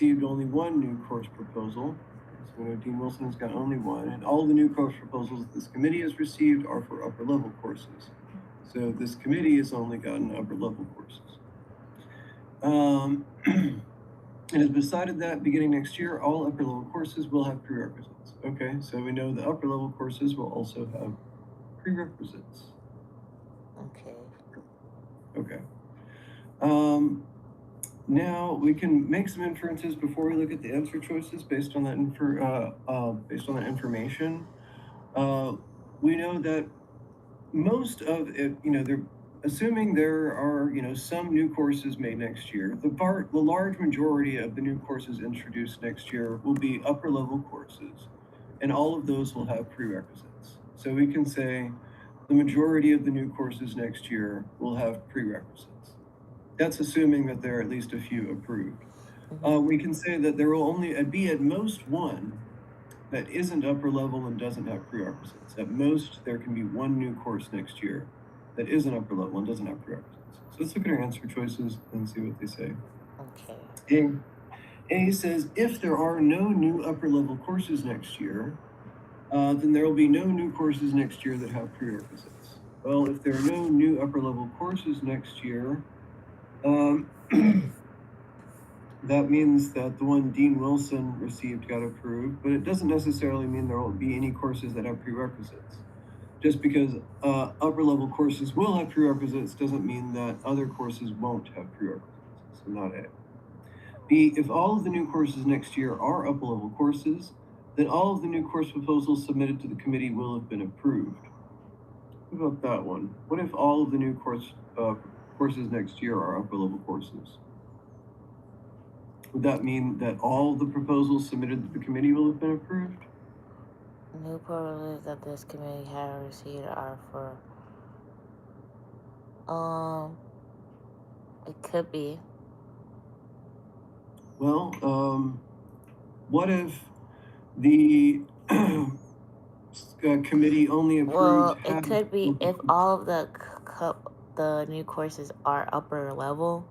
received only one new course proposal. So we know Dean Wilson has got only one, and all the new course proposals this committee has received are for upper level courses. So this committee has only gotten upper level courses. It has decided that beginning next year, all upper level courses will have prerequisites. Okay, so we know the upper level courses will also have prerequisites. Okay. Now we can make some inferences before we look at the answer choices based on that information. We know that most of it, they're assuming there are, some new courses made next year. The large majority of the new courses introduced next year will be upper level courses, and all of those will have prerequisites. So we can say the majority of the new courses next year will have prerequisites. That's assuming that there are at least a few approved. We can say that there will only be at most one that isn't upper level and doesn't have prerequisites. At most, there can be one new course next year that isn't upper level and doesn't have prerequisites. So let's look at our answer choices and see what they say. Okay. A says, if there are no new upper level courses next year, then there will be no new courses next year that have prerequisites. Well, if there are no new upper level courses next year, that means that the one Dean Wilson received got approved, but it doesn't necessarily mean there won't be any courses that have prerequisites. Just because upper level courses will have prerequisites doesn't mean that other courses won't have prerequisites. So not A. B, if all of the new courses next year are upper level courses, then all of the new course proposals submitted to the committee will have been approved. What about that one? What if all of the new courses next year are upper level courses? Would that mean that all the proposals submitted to the committee will have been approved? New proposals that this committee has received are for, it could be. Well, what if the committee only approved Well, it could be if all of the new courses are upper level.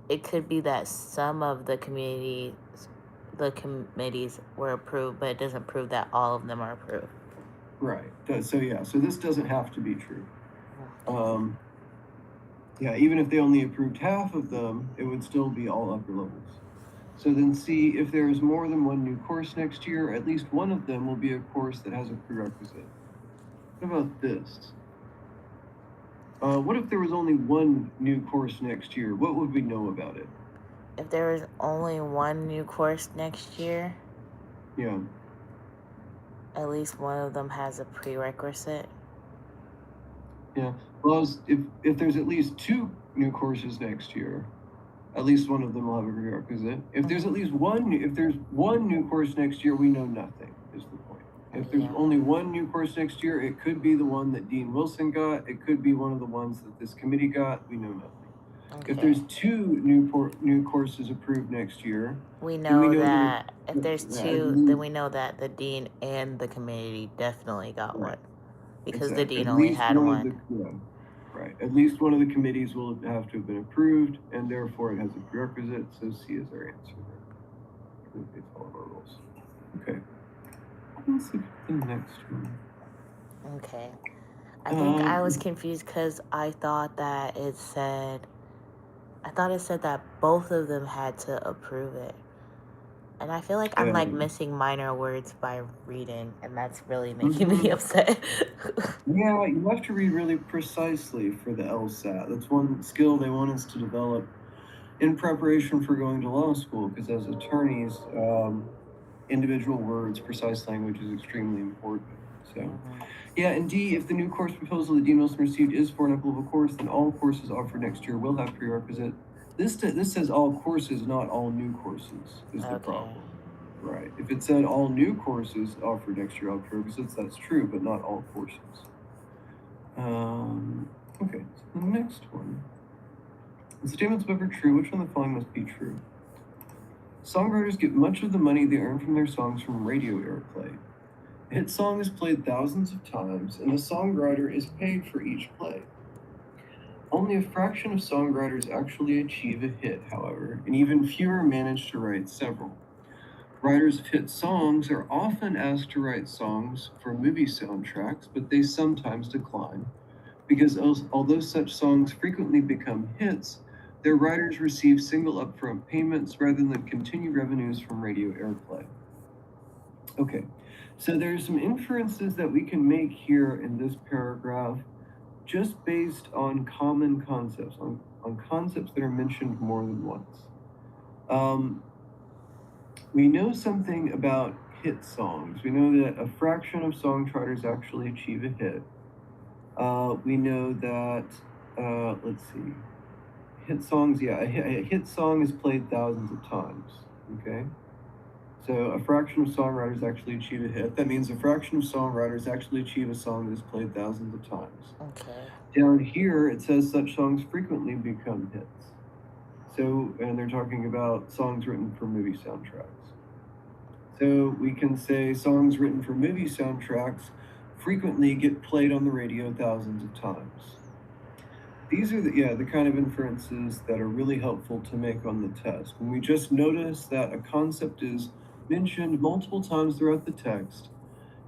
It could be that some of the committees were approved, but it doesn't prove that all of them are approved. Right. So this doesn't have to be true. Even if they only approved half of them, it would still be all upper levels. So then C, if there is more than one new course next year, at least one of them will be a course that has a prerequisite. What about this? What if there was only one new course next year? What would we know about it? If there is only one new course next year, yeah, at least one of them has a prerequisite. Yeah. Well, if there's at least two new courses next year, at least one of them will have a prerequisite. If there's at least one new course next year, we know nothing, is the point. If there's only one new course next year, it could be the one that Dean Wilson got. It could be one of the ones that this committee got. We know nothing. Okay. If there's two new courses approved next year, we know that if there's two, then we know that the dean and the committee definitely got one, because the dean only had one. Right. At least one of the committees will have to have been approved, and therefore it has a prerequisite. So C is our answer there. It's all of our rules. Okay. Let's look at the next one. Okay. I think I was confused because I thought it said that both of them had to approve it. And I feel like I'm like missing minor words by reading, and that's really making me upset. Yeah, you have to read really precisely for the LSAT. That's one skill they want us to develop in preparation for going to law school, because as attorneys, individual words, precise language is extremely important. So, yeah, and D, if the new course proposal that Dean Wilson received is for an upper level course, then all courses offered next year will have prerequisite. This says all courses, not all new courses, is the problem. Right. If it said all new courses offered next year have prerequisites, that's true, but not all courses. Okay, so the next one. The statements of ever true, which one of the following must be true? Songwriters get much of the money they earn from their songs from radio airplay. A hit song is played thousands of times, and the songwriter is paid for each play. Only a fraction of songwriters actually achieve a hit, however, and even fewer manage to write several. Writers of hit songs are often asked to write songs for movie soundtracks, but they sometimes decline because although such songs frequently become hits, their writers receive single upfront payments rather than continued revenues from radio airplay. Okay, so there's some inferences that we can make here in this paragraph just based on common concepts, on concepts that are mentioned more than once. We know something about hit songs. We know that a fraction of songwriters actually achieve a hit. We know that, let's see, hit songs, yeah, a hit song is played thousands of times, okay? So a fraction of songwriters actually achieve a hit. That means a fraction of songwriters actually achieve a song that is played thousands of times. Okay. Down here, it says such songs frequently become hits. So, and they're talking about songs written for movie soundtracks. So we can say songs written for movie soundtracks frequently get played on the radio thousands of times. These are the kind of inferences that are really helpful to make on the test. When we just notice that a concept is mentioned multiple times throughout the text,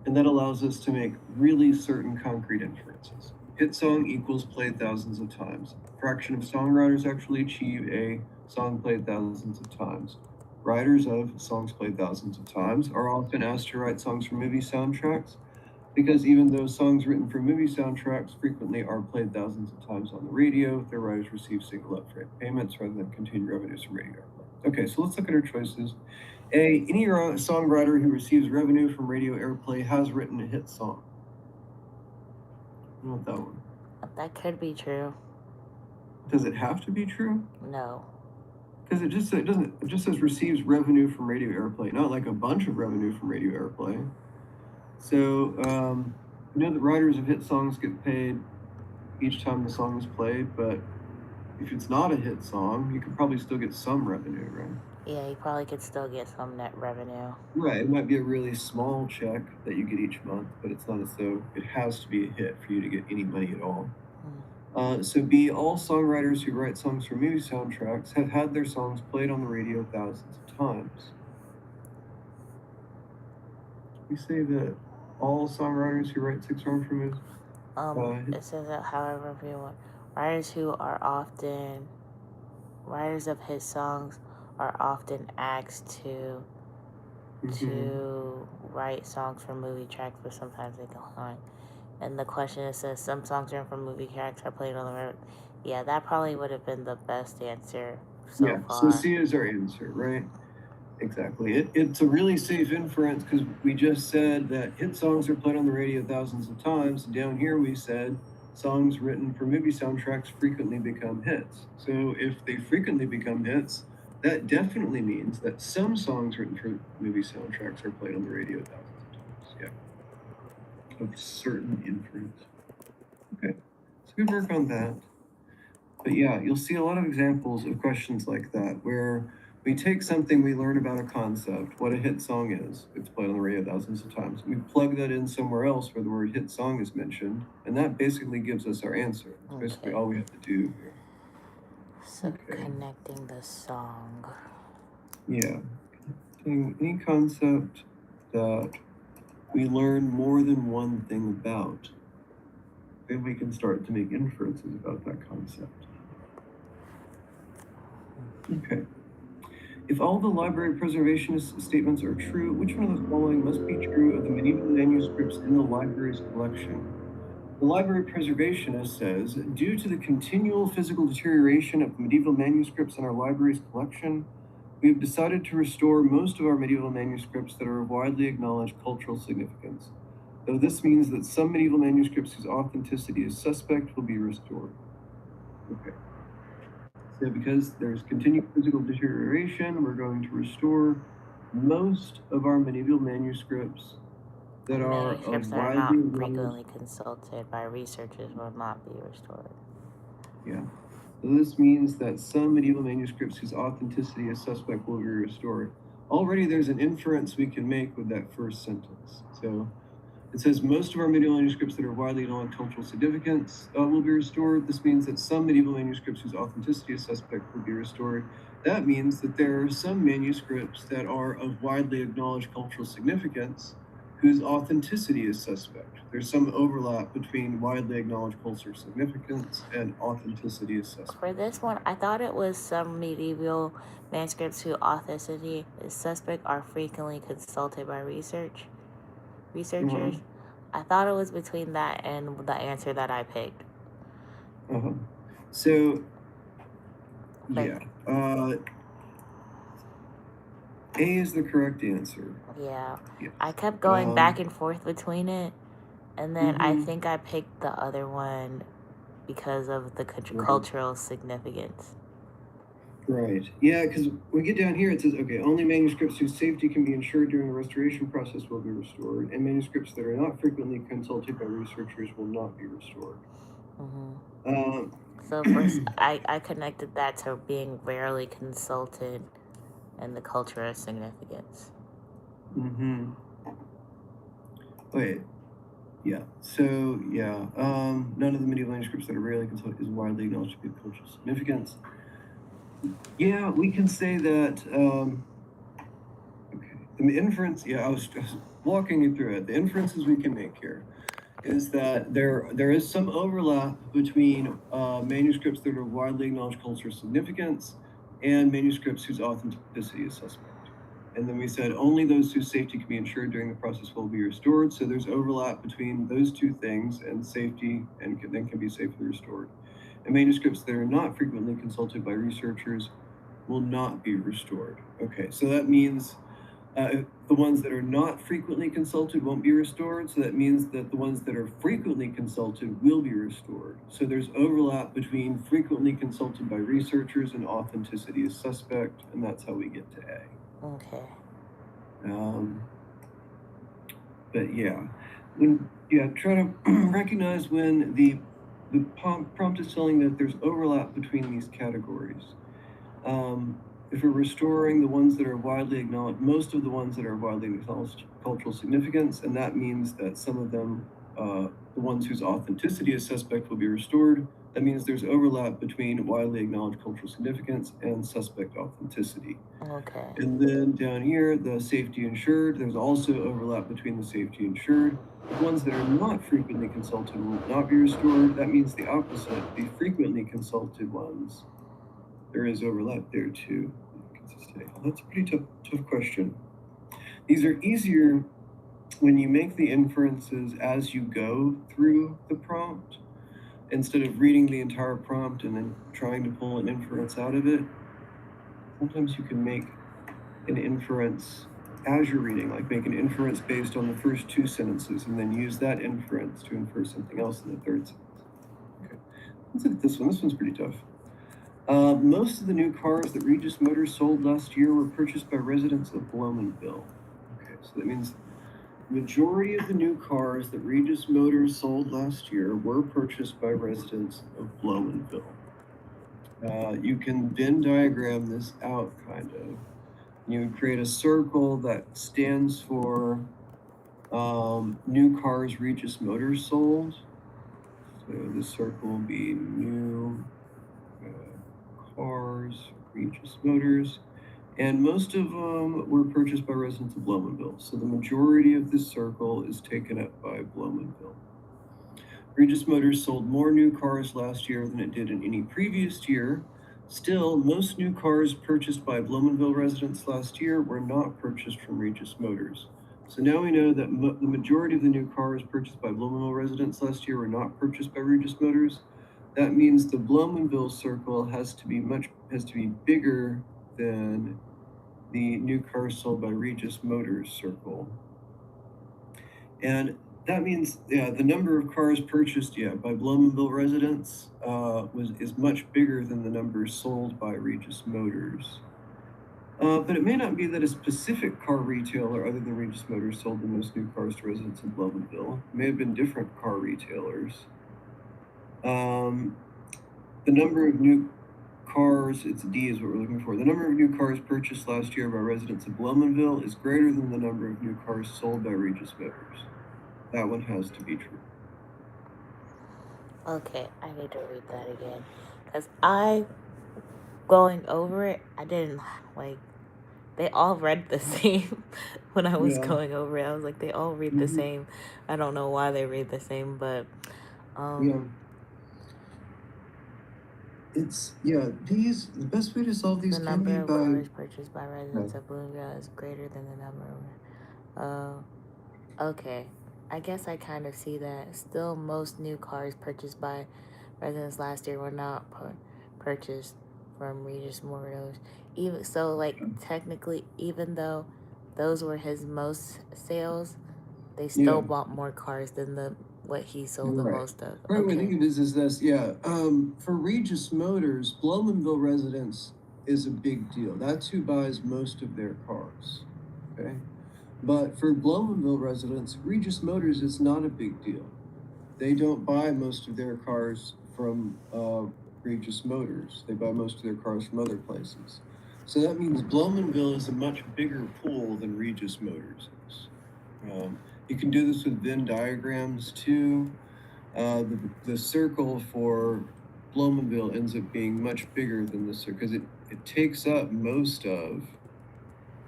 and that allows us to make really certain concrete inferences. Hit song equals played thousands of times. Fraction of songwriters actually achieve a song played thousands of times. Writers of songs played thousands of times are often asked to write songs for movie soundtracks because even though songs written for movie soundtracks frequently are played thousands of times on the radio, their writers receive single upfront payments rather than continued revenues from radio airplay. Okay, so let's look at our choices. A, any songwriter who receives revenue from radio airplay has written a hit song. I want that one. That could be true. Does it have to be true? No. Because it just says receives revenue from radio airplay, not like a bunch of revenue from radio airplay. So you know that writers of hit songs get paid each time the song is played, but if it's not a hit song, you could probably still get some revenue, right? Yeah, you probably could still get some net revenue. Right. It might be a really small check that you get each month, but it's not as though it has to be a hit for you to get any money at all. So B, all songwriters who write songs for movie soundtracks have had their songs played on the radio thousands of times. We say that all songwriters who write songs for movies. It says that, however, writers who are often writers of his songs are often asked to write songs for movie tracks, but sometimes they don't. And the question it says some songs written from movie tracks are played on the radio. Yeah, that probably would have been the best answer so far. So C is our answer, right? Exactly. It's a really safe inference because we just said that hit songs are played on the radio thousands of times. Down here we said songs written for movie soundtracks frequently become hits. So if they frequently become hits, that definitely means that some songs written for movie soundtracks are played on the radio thousands of times. Yeah. Of certain inference. Okay. So good work on that. But yeah, you'll see a lot of examples of questions like that where we take something we learn about a concept, what a hit song is, it's played on the radio thousands of times. We plug that in somewhere else where the word hit song is mentioned, and that basically gives us our answer. That's basically all we have to do here. So connecting the song. Yeah. Any concept that we learn more than one thing about, then we can start to make inferences about that concept. Okay. If all the library preservationist statements are true, which one of the following must be true of the medieval manuscripts in the library's collection? The library preservationist says, due to the continual physical deterioration of the medieval manuscripts in our library's collection, we have decided to restore most of our medieval manuscripts that are of widely acknowledged cultural significance, though this means that some medieval manuscripts whose authenticity is suspect will be restored. Okay. So because there's continued physical deterioration, we're going to restore most of our medieval manuscripts that are Manuscripts of that are not widely frequently consulted by researchers will not be restored. Yeah. So this means that some medieval manuscripts whose authenticity is suspect will be restored. Already there's an inference we can make with that first sentence. So It says most of our medieval manuscripts that are widely known cultural significance will be restored. This means that some medieval manuscripts whose authenticity is suspect will be restored. That means that there are some manuscripts that are of widely acknowledged cultural significance whose authenticity is suspect. There's some overlap between widely acknowledged cultural significance and authenticity is For suspect. this one, I thought it was some medieval manuscripts whose authenticity is suspect are frequently consulted by Uh-huh. researchers. I thought it was between that and the answer that I picked. Uh-huh. So, Like, yeah. A is the correct answer. yeah. Yes. I kept going back Um, and forth between it, and then I mm-hmm. think I picked the other one because of the Right. cultural significance. Right. Yeah, because we get down here, it says, okay, only manuscripts whose safety can be ensured during the restoration process will be restored, and manuscripts that are not frequently consulted by researchers will not be restored. Hmm. Um, So first, I connected that to being rarely consulted and the cultural significance. mm-hmm. Wait, yeah. So, yeah, none of the medieval manuscripts that are rarely consulted is widely acknowledged to be of cultural significance. Yeah, we can say that. Okay, the inference. Yeah, I was walking you through it. The inferences we can make here is that there is some overlap between manuscripts that are widely acknowledged cultural significance and manuscripts whose authenticity is suspect. And then we said only those whose safety can be ensured during the process will be restored. So there's overlap between those two things, and safety and then can be safely restored. And manuscripts that are not frequently consulted by researchers will not be restored. Okay, so that means the ones that are not frequently consulted won't be restored. So that means that the ones that are frequently consulted will be restored. So there's overlap between frequently consulted by researchers and authenticity is suspect, and that's how we get to A. Okay. Um, but yeah, try to recognize when the prompt is telling that there's overlap between these categories. If we're restoring the ones that are widely acknowledged, most of the ones that are widely acknowledged cultural significance, and that means that some of them, the ones whose authenticity is suspect, will be restored. That means there's overlap between widely acknowledged cultural significance and suspect authenticity. Okay. And then down here, the safety insured, there's also overlap between the safety insured. The ones that are not frequently consulted will not be restored. That means the opposite, the frequently consulted ones, there is overlap there too. That's a pretty tough question. These are easier when you make the inferences as you go through the prompt instead of reading the entire prompt and then trying to pull an inference out of it. Sometimes you can make an inference as you're reading, like make an inference based on the first two sentences and then use that inference to infer something else in the third sentence. Okay, let's look at this one. This one's pretty tough. Most of the new cars that Regis Motors sold last year were purchased by residents of Bloemenville. Okay, so that means the majority of the new cars that Regis Motors sold last year were purchased by residents of Bloemenville. You can Venn diagram this out, kind of. You would create a circle that stands for new cars Regis Motors sold. So this circle will be new cars Regis Motors. And most of them were purchased by residents of Bloemenville. So the majority of this circle is taken up by Bloemenville. Regis Motors sold more new cars last year than it did in any previous year. Still, most new cars purchased by Bloemenville residents last year were not purchased from Regis Motors. So now we know that the majority of the new cars purchased by Bloemenville residents last year were not purchased by Regis Motors. That means the Bloemenville circle has to be bigger than the new cars sold by Regis Motors circle. And that means, yeah, the number of cars purchased, yeah, by Bloemenville residents is much bigger than the numbers sold by Regis Motors. But it may not be that a specific car retailer other than Regis Motors sold the most new cars to residents of Bloemenville. It may have been different car retailers. The number of new cars, it's D is what we're looking for. The number of new cars purchased last year by residents of Bloemenville is greater than the number of new cars sold by Regis Motors. That one has to be true. Okay, I need to read that again. Because I, going over it, I didn't like, they all read the same when I was Yeah. going over it. I was like, they all read the Hmm. same. I don't know why they read the same, but Yeah. um, The best way to solve these the can number be of by. cars purchased by Yeah. residents of Bloomingdale is greater than the number of. Okay, I guess I kind of see that. Still, most new cars purchased by residents last year were not purchased from Regis Motors. Even so, like technically, even though those were his most sales, they still Yeah. bought more cars than the what he sold the Right. most of. Right. What I Okay. think it is this. Yeah. For Regis Motors, Blomenville residents is a big deal. That's who buys most of their cars. Okay. But for Blomenville residents, Regis Motors is not a big deal. They don't buy most of their cars from Regis Motors. They buy most of their cars from other places. So that means Blomenville is a much bigger pool than Regis Motors is. You can do this with Venn diagrams too. The circle for Blomenville ends up being much bigger than the circle because it takes up most of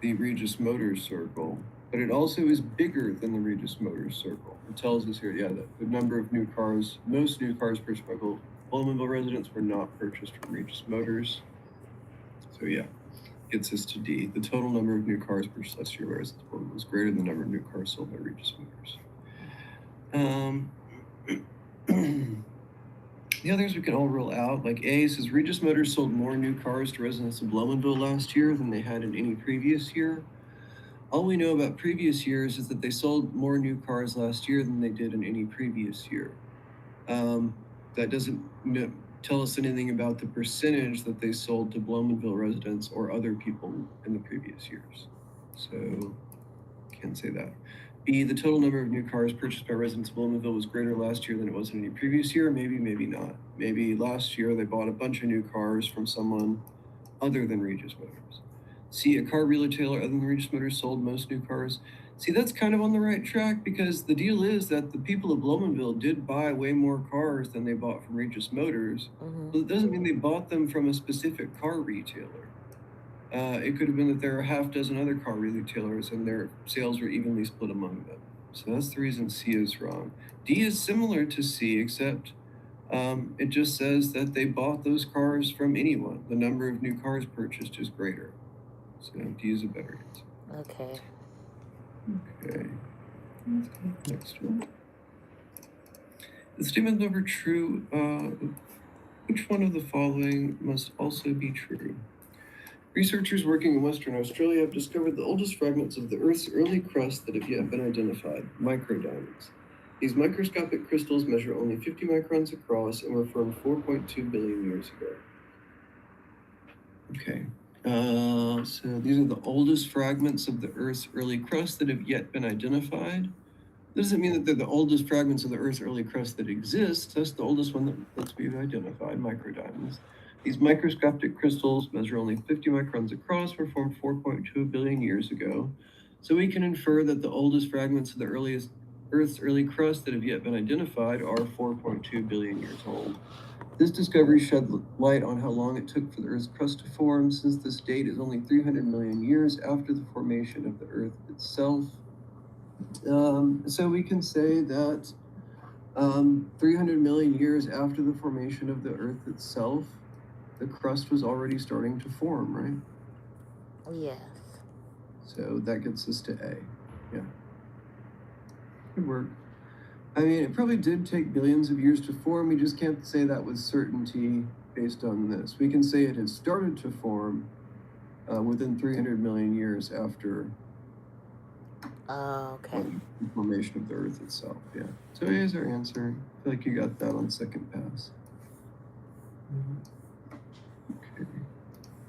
the Regis Motors circle, but it also is bigger than the Regis Motors circle. It tells us here, yeah, that the number of new cars, most new cars purchased by Blomenville residents were not purchased from Regis Motors. So yeah, gets us to D. The total number of new cars purchased last year by residents of Blomenville was greater than the number of new cars sold by Regis Motors. The others we can all rule out. Like A says Regis Motors sold more new cars to residents of Blomenville last year than they had in any previous year. All we know about previous years is that they sold more new cars last year than they did in any previous year. Um, that doesn't tell us anything about the percentage that they sold to Blomenville residents or other people in the previous years. So, can't say that. B, the total number of new cars purchased by residents of Blomenville was greater last year than it was in any previous year. Maybe, maybe not. Maybe last year they bought a bunch of new cars from someone other than Regis Motors. See, a car retailer other than Regis Motors sold most new cars. See, that's kind of on the right track because the deal is that the people of Blomenville did buy way more cars than they bought from Regis Motors. Mm-hmm. But it doesn't mean they bought them from a specific car retailer. It could have been that there are a half dozen other car retailers and their sales were evenly split among them. So that's the reason C is wrong. D is similar to C, except it just says that they bought those cars from anyone. The number of new cars purchased is greater. So D is a better answer. Okay. Okay. Let's go to the next one. The statement number true. Which one of the following must also be true? Researchers working in Western Australia have discovered the oldest fragments of the Earth's early crust that have yet been identified, microdiamonds. These microscopic crystals measure only 50 microns across and were formed 4.2 billion years ago. Okay, so these are the oldest fragments of the Earth's early crust that have yet been identified. That doesn't mean that they're the oldest fragments of the Earth's early crust that exist. That's the oldest one that's been identified, microdiamonds. These microscopic crystals measure only 50 microns across, were formed 4.2 billion years ago. So we can infer that the oldest fragments of the Earth's early crust that have yet been identified are 4.2 billion years old. This discovery shed light on how long it took for the Earth's crust to form, since this date is only 300 million years after the formation of the Earth itself. So we can say that 300 million years after the formation of the Earth itself, the crust was already starting to form, right? Yes. So that gets us to A. Yeah. Good work. I mean, it probably did take billions of years to form. We just can't say that with certainty based on this. We can say it had started to form within 300 million years after Okay. the formation of the Earth itself. Yeah. So A is our answer. I feel like you got that on second pass. Okay.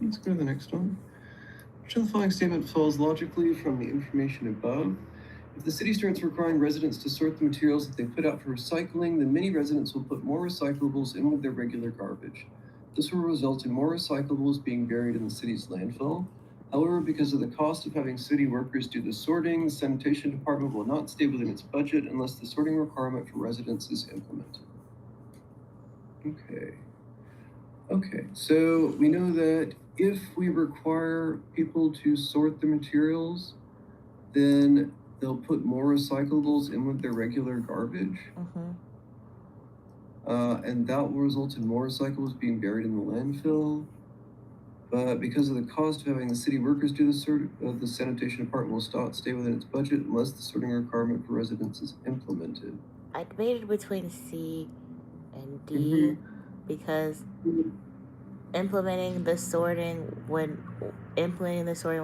Let's go to the next one. Which of the following statement follows logically from the information above? If the city starts requiring residents to sort the materials that they put out for recycling, then many residents will put more recyclables in with their regular garbage. This will result in more recyclables being buried in the city's landfill. However, because of the cost of having city workers do the sorting, the sanitation department will not stay within its budget unless the sorting requirement for residents is implemented. Okay. Okay, so we know that if we require people to sort the materials, then they'll put more recyclables in with their regular garbage. Mm-hmm. And that will result in more recyclables being buried in the landfill. But because of the cost of having the city workers do the sanitation department will stay within its budget unless the sorting requirement for residents is implemented. I debated between C and D Mm-hmm. because implementing the sorting would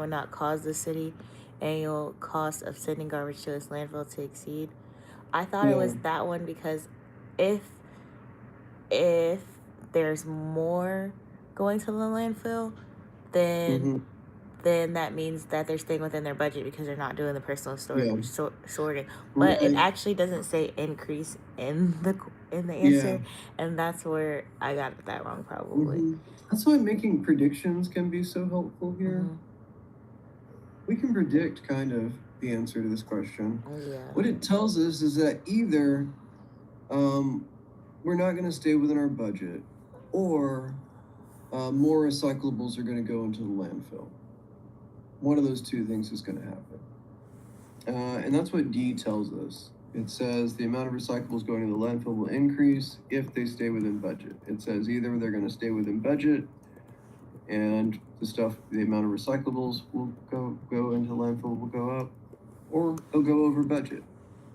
not cause the city annual cost of sending garbage to its landfill to exceed. I thought it Yeah. was that one because if if there's more going to the landfill, then Mm-hmm. then that means that they're staying within their budget because they're not doing the personal Yeah. sorting. But it Right. actually doesn't say increase in the Yeah. answer, and that's where I got that wrong probably. Mm-hmm. That's why making predictions can be so helpful here. Mm-hmm. We can predict kind of the answer to this question. Yeah. What it tells us is that either we're not going to stay within our budget, or more recyclables are going to go into the landfill. One of those two things is going to happen. And that's what D tells us. It says the amount of recyclables going to the landfill will increase if they stay within budget. It says either they're going to stay within budget and the amount of recyclables will go into the landfill will go up, or they'll go over budget.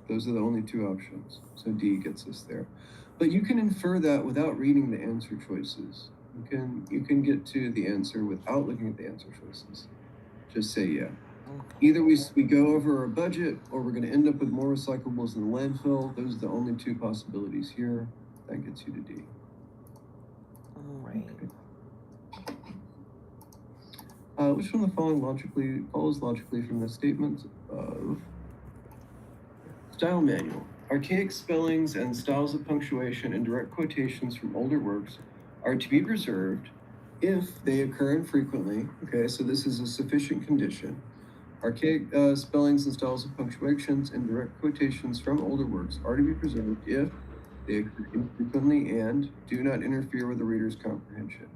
Those are the only two options. So D gets us there. But you can infer that without reading the answer choices. You can get to the answer without looking at the answer choices. Just say yeah. Okay. Either we go over our budget, or we're going to end up with more recyclables in the landfill. Those are the only two possibilities here. That gets you to D. All right. Okay. Which one of the following follows logically from the statements of Style Manual? Archaic spellings and styles of punctuation and direct quotations from older works are to be preserved if they occur infrequently. Okay, so this is a sufficient condition. Archaic spellings and styles of punctuations and direct quotations from older works are to be preserved if they occur infrequently and do not interfere with the reader's comprehension.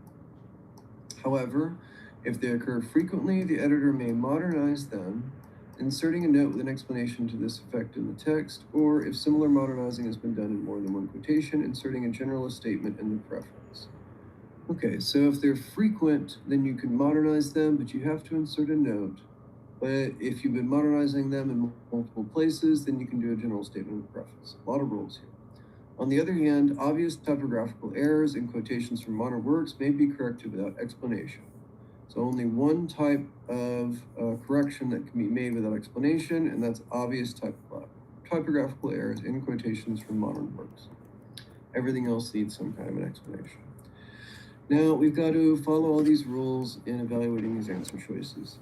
However, if they occur frequently, the editor may modernize them, inserting a note with an explanation to this effect in the text, or if similar modernizing has been done in more than one quotation, inserting a generalist statement in the preface. Okay, so if they're frequent, then you can modernize them, but you have to insert a note. But if you've been modernizing them in multiple places, then you can do a general statement in the preface. A lot of rules here. On the other hand, obvious typographical errors in quotations from modern works may be corrected without explanation. So only one type of correction that can be made without explanation, and that's obvious typographical errors in quotations from modern works. Everything else needs some kind of an explanation. Now, we've got to follow all these rules in evaluating these answer choices.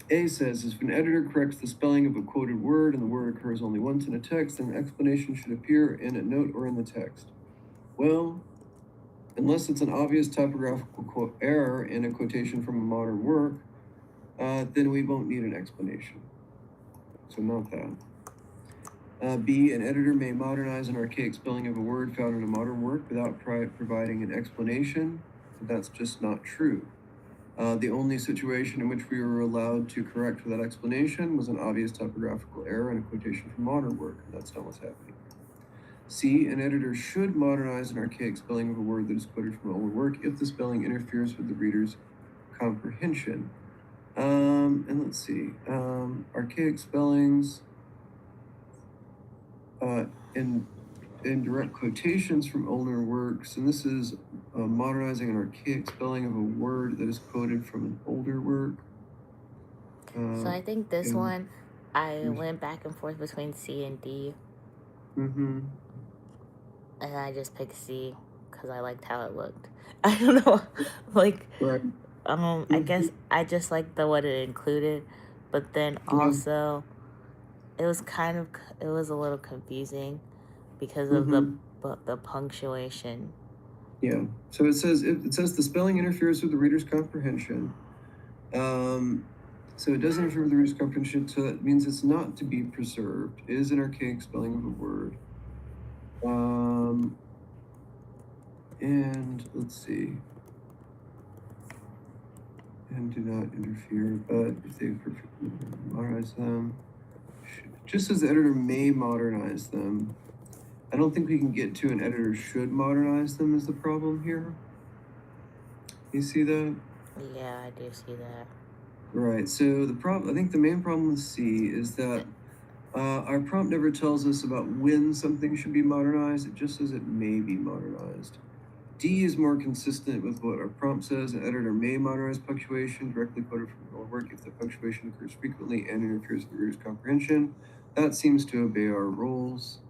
A says, if an editor corrects the spelling of a quoted word and the word occurs only once in a text, then an explanation should appear in a note or in the text. Well, unless it's an obvious typographical error in a quotation from a modern work, then we won't need an explanation. So not that. B, an editor may modernize an archaic spelling of a word found in a modern work without providing an explanation. That's just not true. The only situation in which we were allowed to correct without explanation was an obvious typographical error in a quotation from modern work, and that's not what's happening. C, an editor should modernize an archaic spelling of a word that is quoted from an older work if the spelling interferes with the reader's comprehension. And let's see, archaic spellings in direct quotations from older works, and this is modernizing an archaic spelling of a word that is quoted from an older work. So I think this one, I went back and forth between C and D. Mm-hmm. And I just picked C because I liked how it looked. I don't know, like, Right. I guess I just liked what it included, but then also it was a little confusing because of the punctuation. Yeah. So it says the spelling interferes with the reader's comprehension. So it doesn't affirm the root comprehension, so that means it's not to be preserved. It is an archaic spelling of a word. And let's see. And do not interfere, but if they modernize them, just as the editor may modernize them, I don't think we can get to an editor should modernize them is the problem here. You see that? Yeah, I do see that. Right. So the problem, I think the main problem with C is that our prompt never tells us about when something should be modernized. It just says it may be modernized. D is more consistent with what our prompt says. An editor may modernize punctuation directly quoted from our work if the punctuation occurs frequently and interferes with the reader's comprehension. That seems to obey our rules.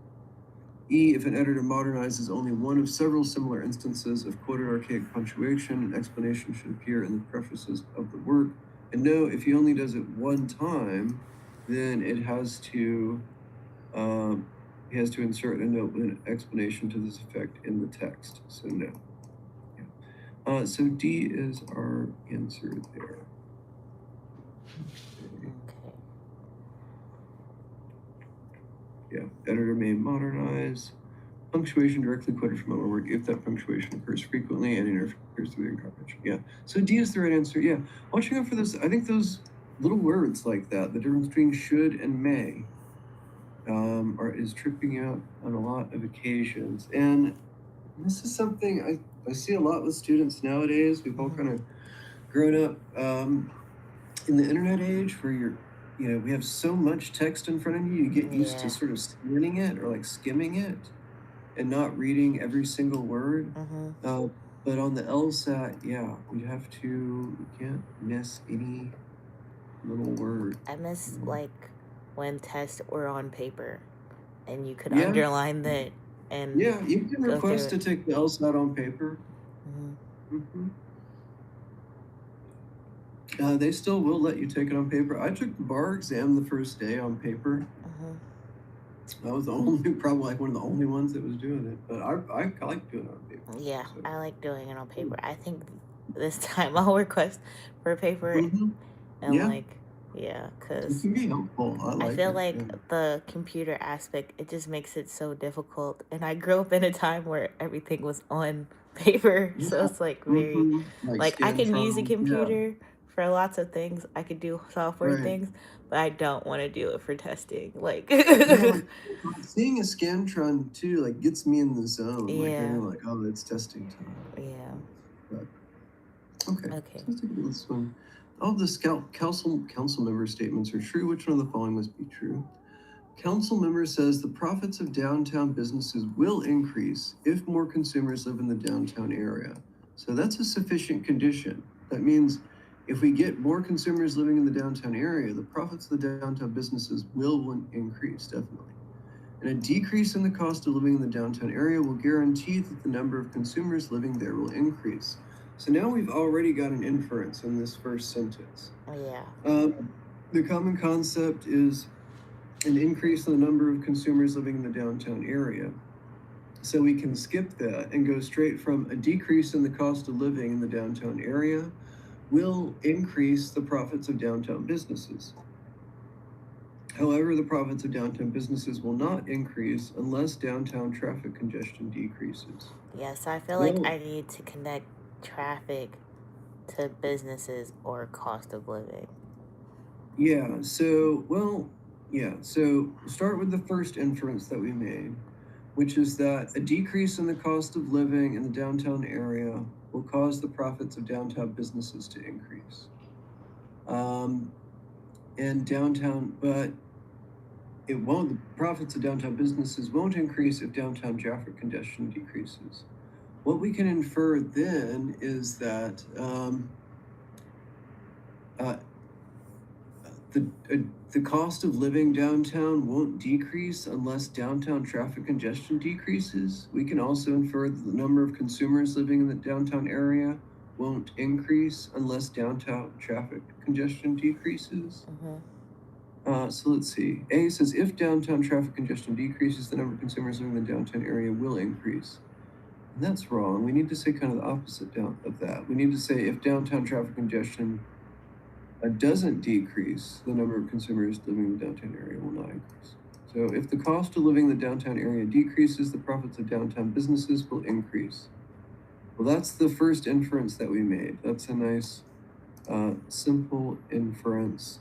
E, if an editor modernizes only one of several similar instances of quoted archaic punctuation, an explanation should appear in the prefaces of the work. And no, if he only does it one time, then it has to he has to insert a note with an explanation to this effect in the text. So no. Yeah. So D is our answer there. Okay. Okay. Yeah, editor may modernize. Punctuation directly quoted from our work if that punctuation occurs frequently and interferes with the comprehension. Yeah. So D is the right answer. Yeah. Watching out for this, I think those little words like that, the difference between should and may, is tripping out on a lot of occasions. And this is something I see a lot with students nowadays. We've all kind of grown up in the internet age where we have so much text in front of you, you get used to sort of scanning it or like skimming it and not reading every single word. But on the LSAT, yeah, you can't miss any little word. I miss like when tests were on paper and you could Yeah. underline that and Yeah, you can go request through to it. take the LSAT on paper. They still will let you take it on paper. I took the bar exam the first day on paper. I was probably like one of the only ones that was doing it, but I like doing it on paper. Yeah, So. I like doing it on paper. I think this time I'll request for paper and Yeah, like, yeah, it because can be helpful. I I like feel it. like Yeah. the computer aspect, it just makes it so difficult. And I grew up in a time where everything was on paper. So Yeah. it's like very, Like like I can use a Scantron. Yeah. computer for lots of things. I could do software Right. things, but I don't want to do it for testing. Like, Yeah. Seeing a Scantron too, like gets me in the zone. Like I yeah, know, like, oh, it's testing time. yeah. But, okay. Okay. So let's take a look at this one. All the council member statements are true. Which one of the following must be true? Council member says the profits of downtown businesses will increase if more consumers live in the downtown area. So that's a sufficient condition. That means if we get more consumers living in the downtown area, the profits of the downtown businesses will increase, definitely. And a decrease in the cost of living in the downtown area will guarantee that the number of consumers living there will increase. So now we've already got an inference in this first sentence. Yeah. The common concept is an increase in the number of consumers living in the downtown area. So we can skip that and go straight from a decrease in the cost of living in the downtown area will increase the profits of downtown businesses. However, the profits of downtown businesses will not increase unless downtown traffic congestion decreases. Yes, I feel like I need to connect traffic to businesses or cost of living. Yeah, so start with the first inference that we made, which is that a decrease in the cost of living in the downtown area will cause the profits of downtown businesses to increase. But it won't. The profits of downtown businesses won't increase if downtown traffic congestion decreases. What we can infer then is that the cost of living downtown won't decrease unless downtown traffic congestion decreases. We can also infer that the number of consumers living in the downtown area won't increase unless downtown traffic congestion decreases. So let's see. A says if downtown traffic congestion decreases, the number of consumers living in the downtown area will increase. And that's wrong. We need to say kind of the opposite of that. We need to say if downtown traffic congestion doesn't decrease, the number of consumers living in the downtown area will not increase. So if the cost of living in the downtown area decreases, the profits of downtown businesses will increase. Well, that's the first inference that we made. That's a nice, simple inference.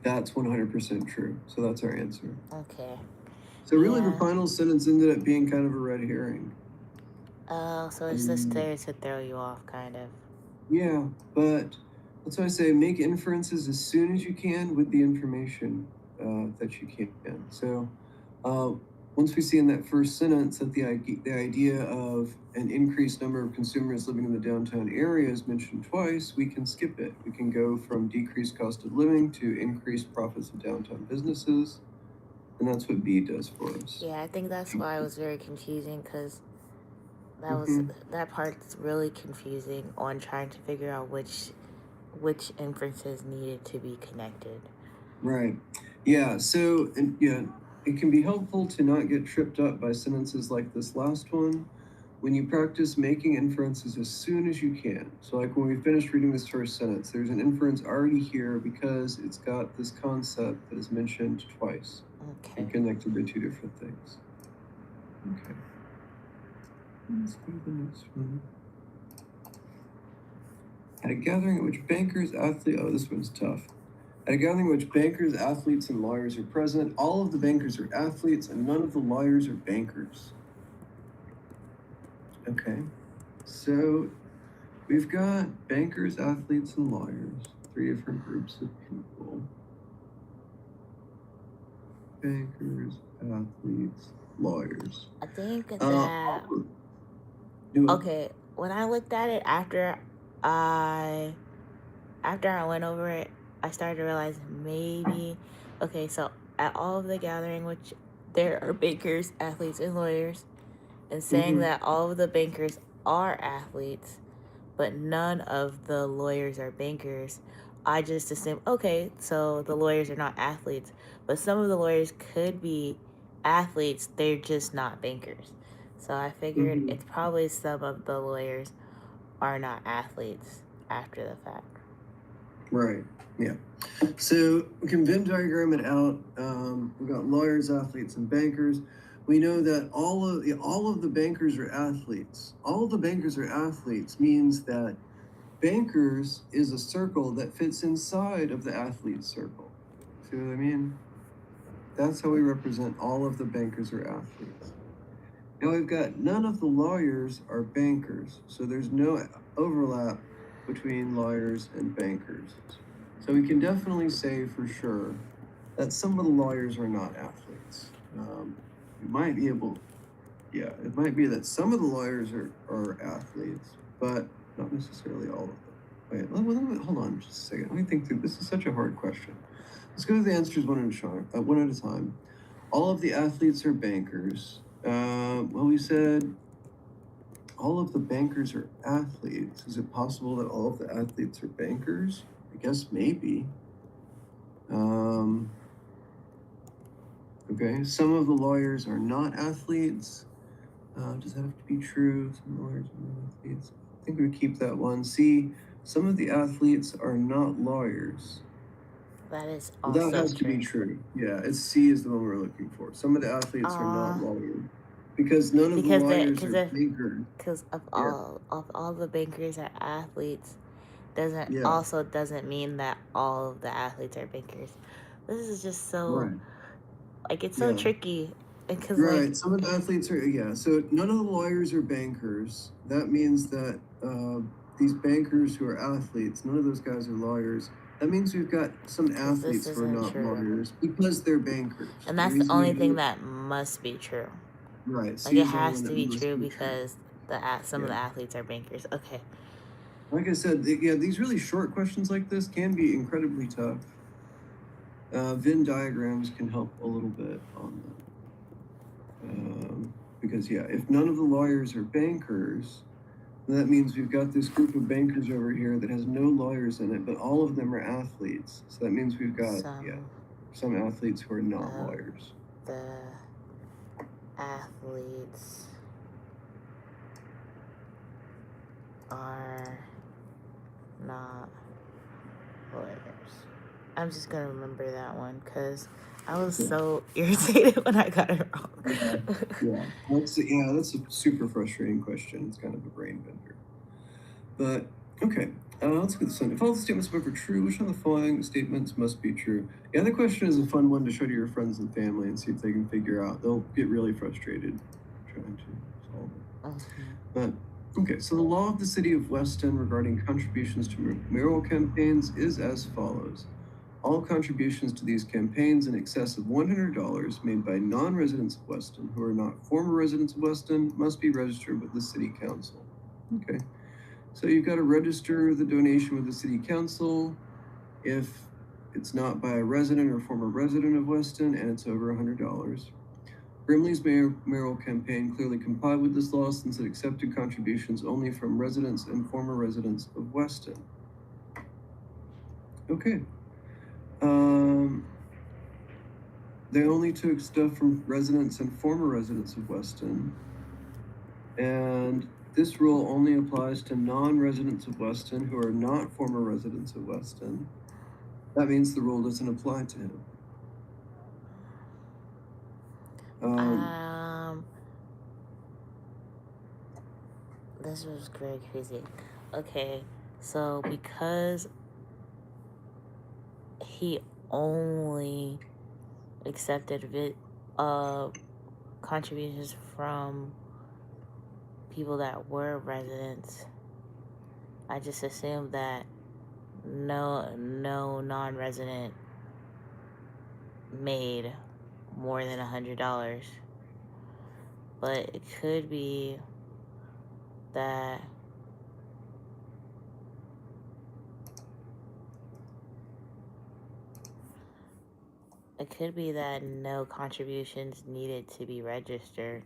That's 100% true. So that's our answer. Okay. So really the Yeah. final sentence ended up being kind of a red herring. Oh, so it's just there to throw you off, kind of. Yeah, but that's why I say make inferences as soon as you can with the information that you can. So once we see in that first sentence that the idea of an increased number of consumers living in the downtown area is mentioned twice, we can skip it. We can go from decreased cost of living to increased profits of downtown businesses. And that's what B does for us. Yeah, I think that's why it was very confusing, because Mm-hmm. that part's really confusing on trying to figure out which inferences needed to be connected. Right. Yeah. So, yeah, it can be helpful to not get tripped up by sentences like this last one when you practice making inferences as soon as you can. So, like when we finished reading this first sentence, there's an inference already here because it's got this concept that is mentioned twice Okay. and connected to two different things. Okay. Let's go to the next one. At a gathering at which bankers, athletes, oh, this one's tough. At a gathering in which bankers, athletes, and lawyers are present, all of the bankers are athletes and none of the lawyers are bankers. Okay, so we've got bankers, athletes, and lawyers, three different groups of people. Bankers, athletes, lawyers. I think that Do it. okay, when I looked at it I after I went over it, I started to realize maybe okay, so at all of the gathering, which there are bankers, athletes, and lawyers, and saying Mm-hmm. that all of the bankers are athletes, but none of the lawyers are bankers, I just assumed, okay, so the lawyers are not athletes. But some of the lawyers could be athletes, they're just not bankers. So I figured Mm-hmm. it's probably some of the lawyers are not athletes after the fact. Right. Yeah. So we can Venn diagram it out. We've got lawyers, athletes, and bankers. We know that all of the bankers are athletes. All of the bankers are athletes means that bankers is a circle that fits inside of the athlete circle. See what I mean? That's how we represent all of the bankers are athletes. Now we've got none of the lawyers are bankers, so there's no overlap between lawyers and bankers. So we can definitely say for sure that some of the lawyers are not athletes. We might be able, yeah, it might be that some of the lawyers are athletes, but not necessarily all of them. Wait, hold on just a second. Let me think through. This is such a hard question. Let's go to the answers one at a time. All of the athletes are bankers. Well, we said all of the bankers are athletes. Is it possible that all of the athletes are bankers? I guess maybe. Okay, some of the lawyers are not athletes. Does that have to be true? Some lawyers are not athletes. I think we would keep that one. C, some of the athletes are not lawyers. That is Well, also that has to be true. Yeah, it's C is the one we're looking for. Some of the athletes are not lawyers. Because none of the lawyers are bankers. Because of all the bankers are athletes, Yeah. doesn't mean that all of the athletes are bankers. This is just so Right. it's so Yeah. tricky because Right. Some of the athletes are, yeah. So none of the lawyers are bankers. That means that these bankers who are athletes, none of those guys are lawyers. That means we've got some athletes who are not lawyers because they're bankers. And that's the only thing that must be true. Right. Like it has to be true because some of the athletes are bankers. Okay. Like I said, yeah, these really short questions like this can be incredibly tough. Venn diagrams can help a little bit on that. Because, yeah, if none of the lawyers are bankers, that means we've got this group of bankers over here that has no lawyers in it, but all of them are athletes. So that means we've got, some athletes who are not lawyers. The athletes are not spoilers. I'm just gonna remember that one because I was so irritated when I got it Yeah, wrong. yeah. That's a super frustrating question. It's kind of a brain bender. But okay, let's get this one. If all the statements above are true, which one of the following statements must be true? Yeah, the question is a fun one to show to your friends and family and see if they can figure out. They'll get really frustrated trying to solve it. Mhm. But okay, so the law of the city of Weston regarding contributions to mayoral campaigns is as follows. All contributions to these campaigns in excess of $100 made by non-residents of Weston who are not former residents of Weston must be registered with the city council. Okay, so you've got to register the donation with the city council if it's not by a resident or former resident of Weston and it's over $100. Brimley's mayoral campaign clearly complied with this law since it accepted contributions only from residents and former residents of Weston. Okay. They only took stuff from residents and former residents of Weston. And this rule only applies to non-residents of Weston who are not former residents of Weston. That means the rule doesn't apply to him. Um, this was very crazy. Okay, so because he only accepted contributions from people that were residents, I just assumed that no non-resident made more than $100, but it could be that no contributions needed to be registered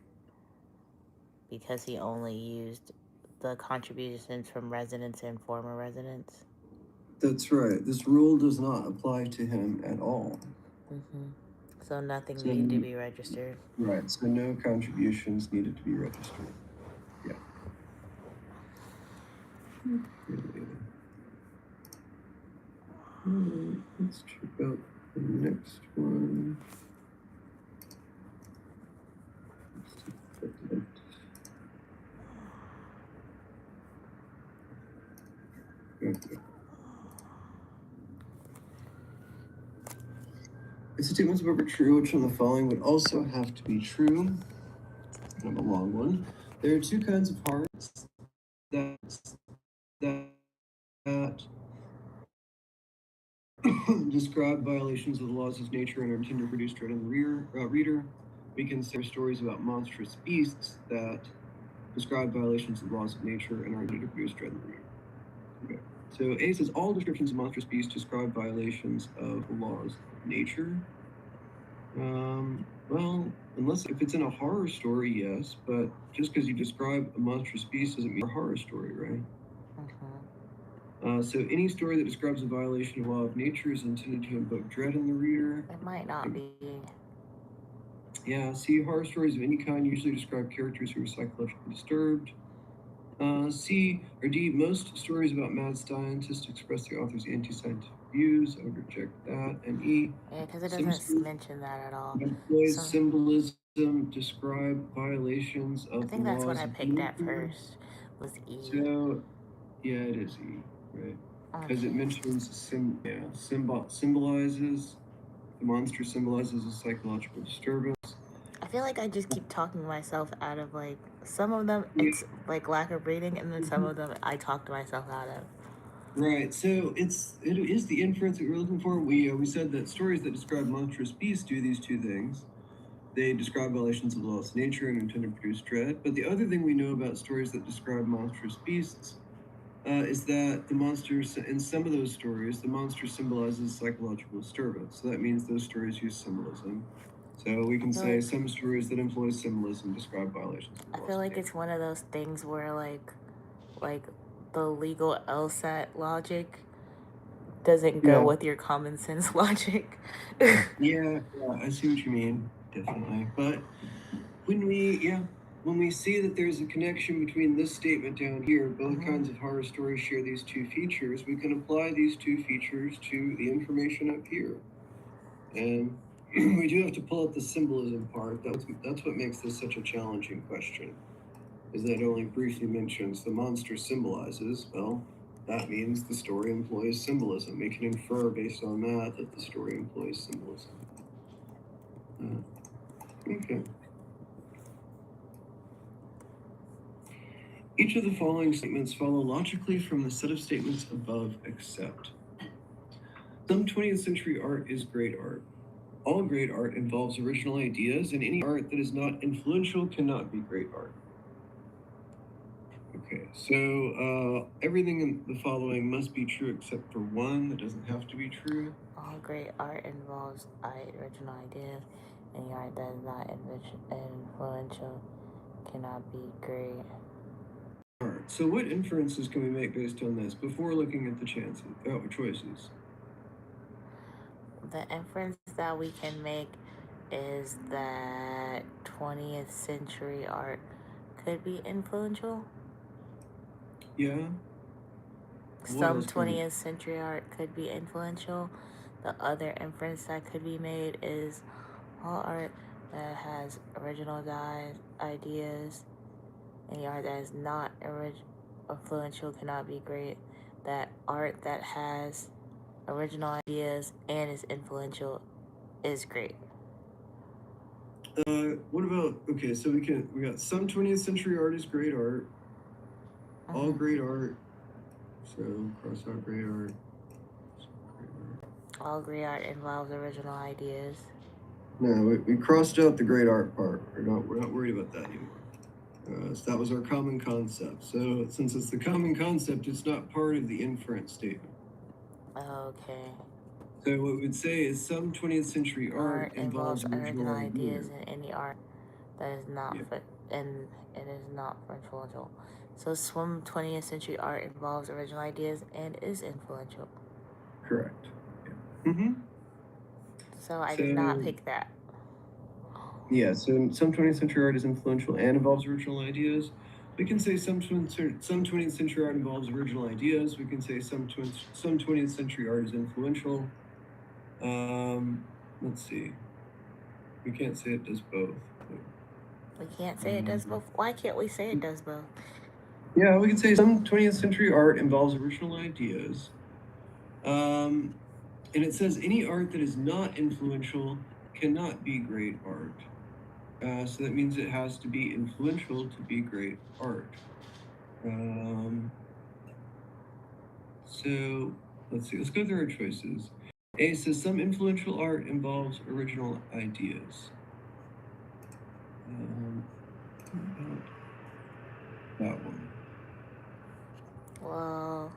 because he only used the contributions from residents and former residents. That's right. This rule does not apply to him at all. Mm-hmm. So nothing So, needed to be registered. right. So no contributions needed to be registered. Yeah. Let's check out the next one. Okay. If the statements above are true, which one of the following would also have to be true? Kind of a long one. There are two kinds of hearts that describe violations of the laws of nature and are intended to produce dread in the reader. We can say stories about monstrous beasts that describe violations of the laws of nature and are intended to produce dread in the reader. Okay. So A says all descriptions of monstrous beasts describe violations of the laws of nature. Well, unless if it's in a horror story, yes, but just because you describe a monstrous beast doesn't mean it's a horror story, right? Mm-hmm. So any story that describes a violation of law of nature is intended to invoke dread in the reader. It might not be. Yeah, see, horror stories of any kind usually describe characters who are psychologically disturbed. C or D, most stories about mad scientists express the author's anti-scientific views. I would reject that. And E, Yeah, because it some doesn't stories mention that at all. employ So symbolism, describe violations I of the think that's what laws I of picked at nature. first was E. So, yeah, it is E, right? Because it Okay. mentions symbolizes. The monster symbolizes a psychological disturbance. I feel like I just keep talking myself out of like some of them. Yeah. It's like lack of reading, and then some of them I talk to myself out of. Right. So it is the inference that we're looking for. We said that stories that describe monstrous beasts do these two things. They describe violations of the laws of nature and intend to produce dread. But the other thing we know about stories that describe monstrous beasts is that the monsters in some of those stories, the monster symbolizes psychological disturbance. So that means those stories use symbolism. So we can say some stories that employ symbolism describe violations of the I laws feel of like nature. it's one of those things where like the legal LSAT logic doesn't go with your common sense logic. Yeah, I see what you mean, definitely. But when we, when we see that there's a connection between this statement down here, both kinds of horror stories share these two features, we can apply these two features to the information up here. And we do have to pull up the symbolism part. That's what makes this such a challenging question, is that it only briefly mentions the monster symbolizes. Well, that means the story employs symbolism. We can infer based on that the story employs symbolism. Okay. Each of the following statements follow logically from the set of statements above except. Some 20th century art is great art. All great art involves original ideas, and any art that is not influential cannot be great art. Okay, so everything in the following must be true except for one that doesn't have to be true. All great art involves original ideas. Any art that is not influential cannot be great. All right, so what inferences can we make based on this before looking at the choices? The inference that we can make is that 20th century art could be influential. Yeah. Some 20th century art could be influential. The other inference that could be made is all art that has original ideas, any art that is not influential cannot be great. That art that has original ideas and is influential is great. What about, okay, so we got some 20th century art is great art. All great art. So cross out great art. All great art involves original ideas. No, we crossed out the great art part. We're not worried about that anymore. So that was our common concept. So since it's the common concept, it's not part of the inference statement. Okay. So what we'd say is some 20th century art involves original ideas, and any art that is not and it is not influential. So some 20th century art involves original ideas and is influential. Correct. Yeah. Mm-hmm. So I did not pick that. Yeah, so some 20th century art is influential and involves original ideas. We can say some 20th century art involves original ideas. We can say some 20th century art is influential. Let's see. We can't say it does both. We can't say it does both. Why can't we say it does both? Yeah, we can say some 20th century art involves original ideas. And it says any art that is not influential cannot be great art. So that means it has to be influential to be great art. So let's see, let's go through our choices. A says some influential art involves original ideas. That one. Well,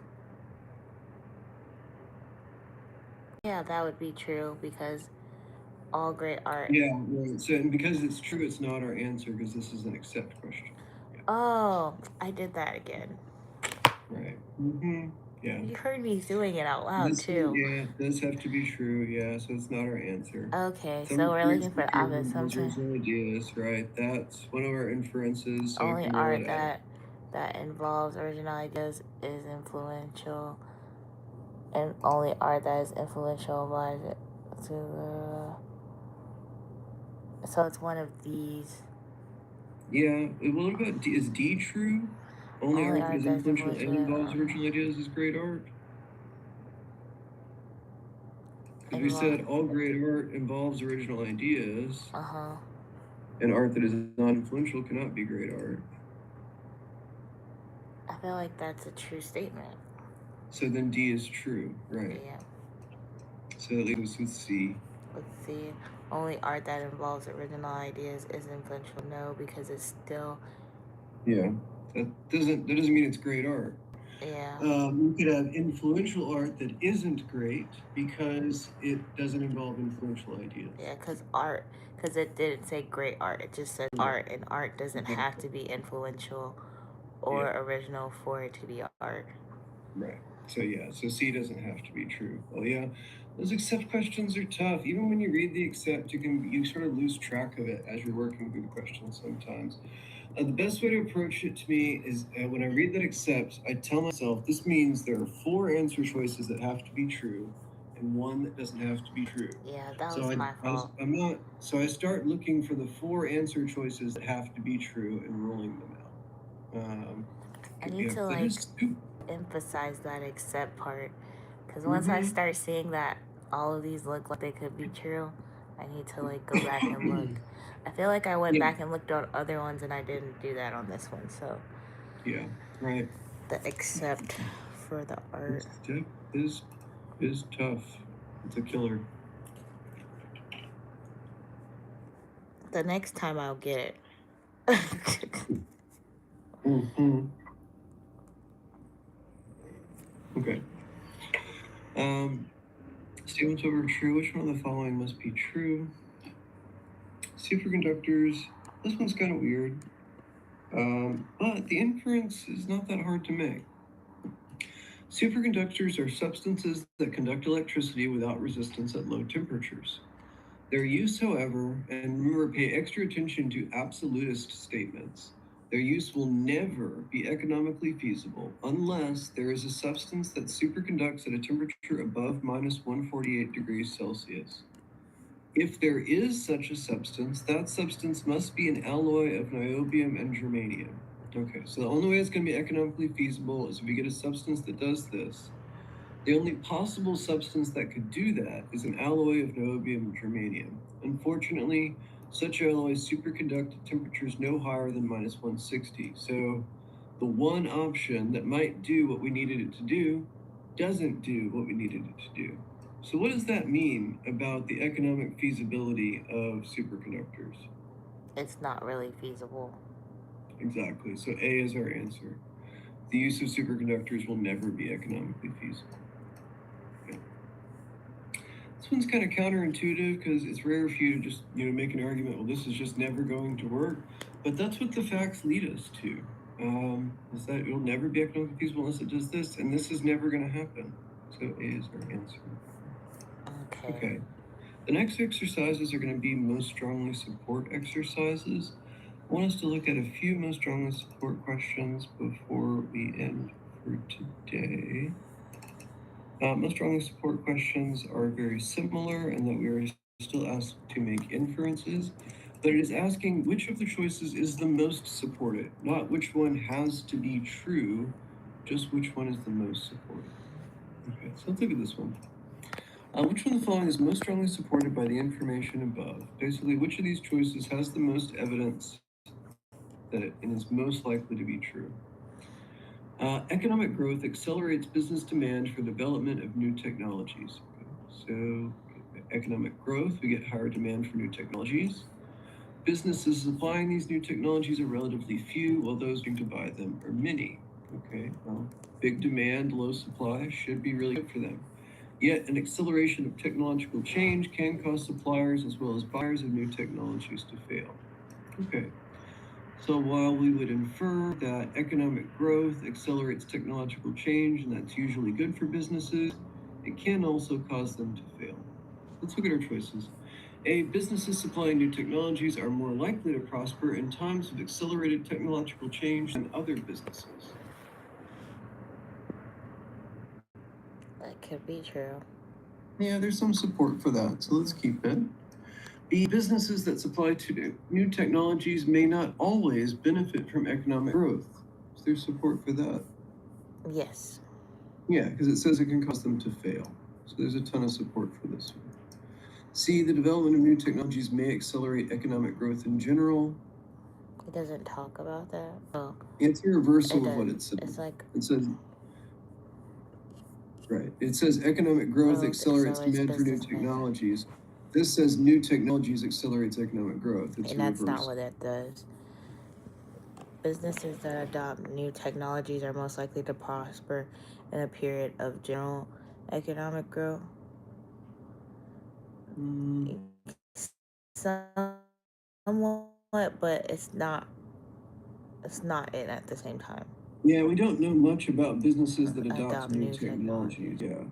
yeah, that would be true because all great art. Yeah, right. So, and because it's true, it's not our answer because this is an accept question. Yeah. Oh, I did that again. Right. Mm-hmm. Yeah. You heard me doing it out loud too. Yeah, it does have to be true. Yeah, so it's not our answer. Okay, so we're looking for the opposite. Sometimes ideas, right? That's one of our inferences. So only art that involves original ideas is influential, and only art that is influential applies it to the. So it's one of these. Yeah. What about D? Is D true? Only art that is influential and involves original ideas is great art. Because we said all great art involves original ideas. And art that is not influential cannot be great art. I feel like that's a true statement. So then D is true, right? Yeah. So that leaves us with C. Let's see. Only art that involves original ideas is influential. No, because it's still. Yeah, that doesn't mean it's great art. Yeah. We could have influential art that isn't great because it doesn't involve influential ideas. Yeah, because it didn't say great art. It just said art, and art doesn't have to be influential or original for it to be art. Right. So yeah, so C doesn't have to be true. Well, yeah, those accept questions are tough. Even when you read the accept, you sort of lose track of it as you're working through the questions sometimes. The best way to approach it to me is when I read that accept, I tell myself this means there are four answer choices that have to be true and one that doesn't have to be true. Yeah, that So was my fault. I'm not, so I start looking for the four answer choices that have to be true and ruling them out. I need Yeah, to that like is stupid. emphasize that accept part because once I Mm-hmm. start seeing that all of these look like they could be true, I need to like go back and look. I feel like I went Yeah, back and looked at other ones and I didn't do that on this one. So yeah, right. the accept for the art. This step is tough. It's a killer. The next time I'll get it. Mm-hmm. Okay. Um, Statements over true. Which one of the following must be true? Superconductors. This one's kind of weird, but the inference is not that hard to make. Superconductors are substances that conduct electricity without resistance at low temperatures. Their use, however, and remember, pay extra attention to absolutist statements. Their use will never be economically feasible unless there is a substance that superconducts at a temperature above minus 148 degrees Celsius. If there is such a substance, that substance must be an alloy of niobium and germanium. Okay, so the only way it's going to be economically feasible is if we get a substance that does this. The only possible substance that could do that is an alloy of niobium and germanium. Unfortunately, such alloys superconduct at temperatures no higher than minus 160. So the one option that might do what we needed it to do doesn't do what we needed it to do. So, what does that mean about the economic feasibility of superconductors? It's not really feasible. Exactly. So, A is our answer. The use of superconductors will never be economically feasible. Okay. This one's kind of counterintuitive because it's rare for you to just make an argument. Well, this is just never going to work, but that's what the facts lead us to. Is that it will never be economically feasible unless it does this, and this is never going to happen. So A is our answer. Okay. Okay. The next exercises are going to be most strongly support exercises. I want us to look at a few most strongly support questions before we end for today. Most strongly support questions are very similar in that we are still asked to make inferences, but it is asking which of the choices is the most supported, not which one has to be true, just which one is the most supported. Okay, so let's look at this one. Which one of the following is most strongly supported by the information above? Basically, which of these choices has the most evidence that it is most likely to be true? Economic growth accelerates business demand for development of new technologies. So, economic growth, we get higher demand for new technologies. Businesses supplying these new technologies are relatively few, while those who to buy them are many. Okay, well, big demand, low supply should be really good for them. Yet, an acceleration of technological change can cause suppliers as well as buyers of new technologies to fail. Okay, so while we would infer that economic growth accelerates technological change, and that's usually good for businesses, it can also cause them to fail. Let's look at our choices. A, businesses supplying new technologies are more likely to prosper in times of accelerated technological change than other businesses. That could be true. Yeah, there's some support for that, so let's keep it. B, businesses that supply to new technologies may not always benefit from economic growth. Is there support for that? Yes. Yeah, because it says it can cause them to fail. So there's a ton of support for this one. C, the development of new technologies may accelerate economic growth in general. It doesn't talk about that. Oh, It's a it reversal of what does. it says. It's like It says, right, it says economic growth growth accelerates accelerates demand for new business demand. technologies. This says new technologies accelerates economic growth. It's And a that's not reversal. what it does. Businesses that adopt new technologies are most likely to prosper in a period of general economic growth. Mm, Somewhat, but it's not it at the same time. yeah, we don't know much about businesses that adopt Adopt new new technologies. technologies. Yeah.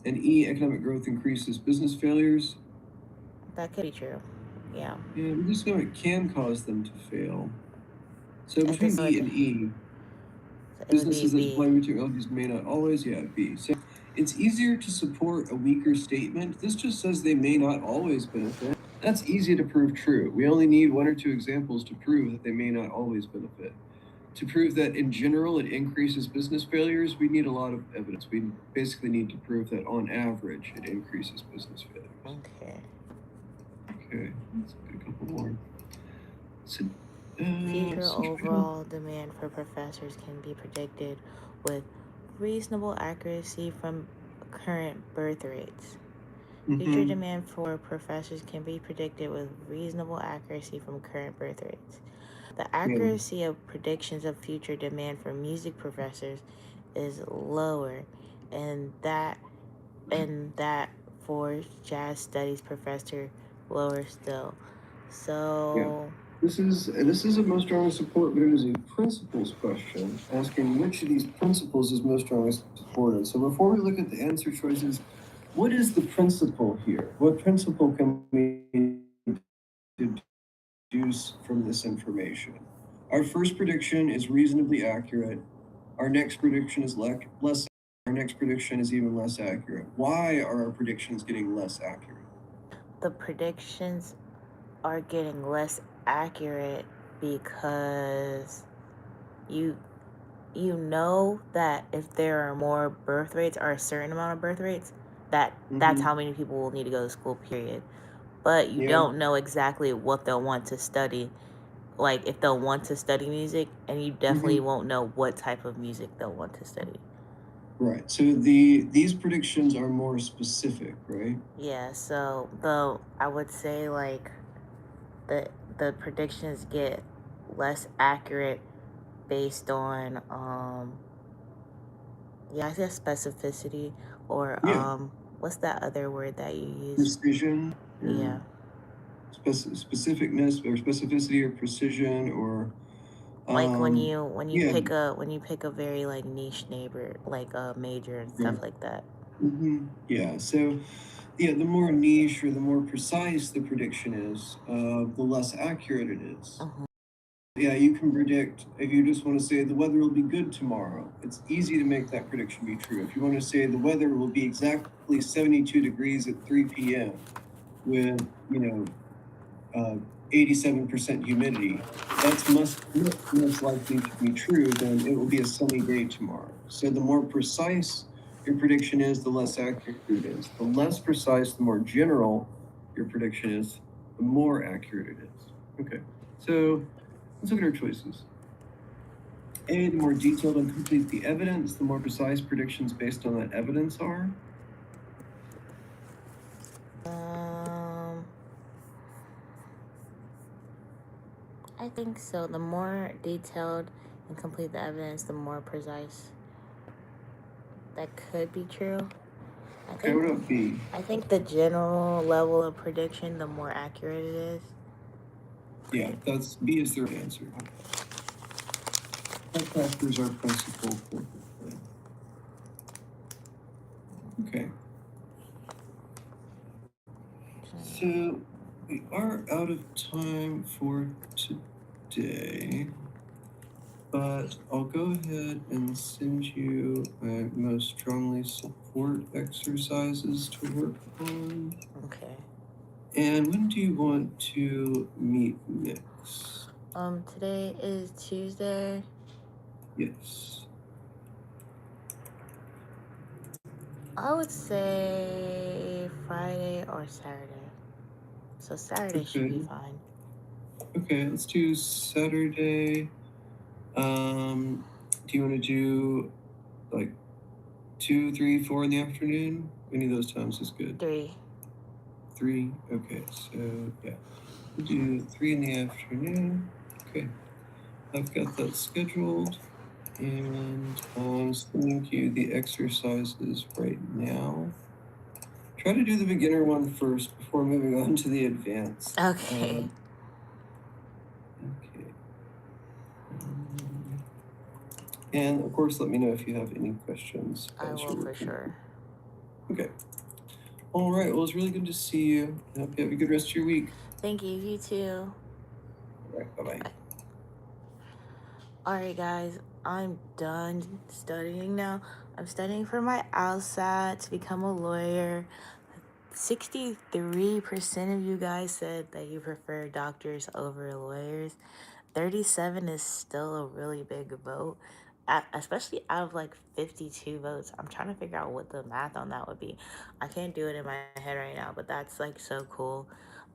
And E, economic growth increases business failures. That could be true. Yeah. Yeah, we just know it can cause them to fail. So And between this B would and E, it would be businesses that B. deploy new technologies may not always, yeah, B. So it's easier to support a weaker statement. This just says they may not always benefit. That's easy to prove true. We only need one or two examples to prove that they may not always benefit. To prove that in general it increases business failures, we need a lot of evidence. We basically need to prove that on average it increases business failures. Okay. Okay, let's get a couple more. So, Future situation. overall demand for professors can be predicted with reasonable accuracy from current birth rates. Future Mm-hmm. demand for professors can be predicted with reasonable accuracy from current birth rates. The Yeah. accuracy of predictions of future demand for music professors is lower, and that for jazz studies professor lower still. Yeah. So This is a most strongly support, but it is a principles question asking which of these principles is most strongly supported. So before we look at the answer choices, what is the principle here? What principle can we deduce from this information? Our first prediction is reasonably accurate. Our next prediction is less. Our next prediction is even less accurate. Why are our predictions getting less accurate? the predictions are getting less accurate because you you know that if there are more birth rates or a certain amount of birth rates, that's how Mm-hmm. many people will need to go to school, period. But you Yeah. don't know exactly what they'll want to study, like if they'll want to study music, and you definitely Mm-hmm. won't know what type of music they'll want to study. Right. So these predictions are more specific, right? Yeah, so the I would say like the the predictions get less accurate based on yeah, I guess specificity or Yeah. what's that other word that you use? Precision or Yeah. specificness or specificity or precision or Like yeah. when you pick a very like niche neighbor like a major and Right. stuff like that. Yeah. So yeah, the more niche or the more precise the prediction is, the less accurate it is. Mhm. Yeah, you can predict if you just want to say the weather will be good tomorrow. It's easy to make that prediction be true. If you want to say the weather will be exactly 72 degrees at 3 p.m. with, 87% humidity, that's most likely to be true, then it will be a sunny day tomorrow. So the more precise your prediction is, the less accurate it is. The less precise, the more general your prediction is, the more accurate it is. Okay, so let's look at our choices. A, the more detailed and complete the evidence, the more precise predictions based on that evidence are. Um I think so. The more detailed and complete the evidence, the more precise. That could be true. I Okay, think what about B? I think the general level of prediction, the more accurate it is. Yeah, that's B is the right answer. That captures our principle perfectly. Okay, so we are out of time for today, but I'll go ahead and send you my most strongly support exercises to work on. Okay. And when do you want to meet next? Today is Tuesday. Yes. I would say Friday or Saturday. So Saturday should be Okay. fine. Okay, let's do Saturday. Do you want to do like 2, 3, 4 in the afternoon? Any of those times is good. 3. 3. Okay, so yeah, we'll do 3 in the afternoon. Okay, I've got that scheduled, and I'm sending you the exercises right now. Try to do the beginner one first before moving on to the advanced. Okay. Okay. Um, and of course, let me know if you have any questions I as will you're for working. sure. Okay. All right. Well, it's really good to see you. I hope you have a good rest of your week. Thank you. You too. All right. Bye bye. Bye. All right, guys. I'm done studying now. I'm studying for my LSAT to become a lawyer. 63% of you guys said that you prefer doctors over lawyers. 37 is still a really big vote, especially out of like 52 votes. I'm trying to figure out what the math on that would be. I can't do it in my head right now, but that's like so cool.